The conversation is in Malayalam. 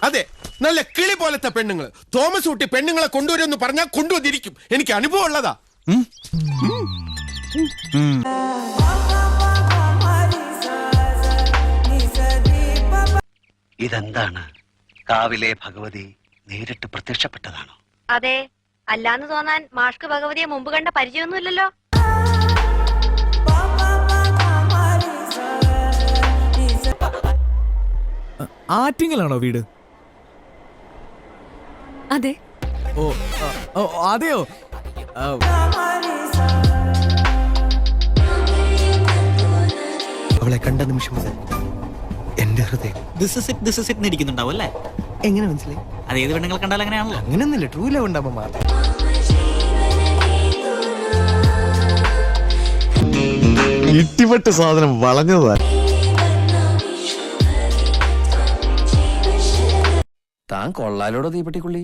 അതെ, നല്ല കിളി പോലത്തെ പെണ്ണുങ്ങൾ. തോമസ് കുട്ടി പെണ്ണുങ്ങളെ കൊണ്ടുവരുമെന്ന് പറഞ്ഞാൽ കൊണ്ടുവന്നിരിക്കും. എനിക്ക് അനുഭവം ഉള്ളതാ. ഇതെന്താണ്? കാവിലെ ഭഗവതി നേരിട്ട് പ്രത്യക്ഷപ്പെട്ടതാണോ? അതെ, അല്ലാന്ന് തോന്നാൻ മാഷ്ക്ക് ഭഗവതിയെ മുമ്പ് കണ്ട പരിചയമൊന്നുമില്ലല്ലോ. ആറ്റിങ്ങലാണോ വീട്? അതെ. ഓ അതെയോ? അവളെ കണ്ട നിമിഷം മുതൽ എന്റെ ഹൃദയം ദിസ് ഇസ് ഇറ്റ് ഇരിക്കുന്നുണ്ടാവും അല്ലേ? എങ്ങനെ മനസ്സിലായി? അത് ഏത് പെണ്ണുങ്ങൾ കണ്ടാൽ അങ്ങനെയാണല്ലോ. അങ്ങനെയൊന്നുമില്ല, ട്രൂ ലവ് ഉണ്ടാവുമ്പോ മാത്രം. ഇട്ടിപ്പെട്ട് സാധനം വളഞ്ഞതാ. താൻ കൊള്ളാലോടോ തീപ്പെട്ടിക്കുള്ളി.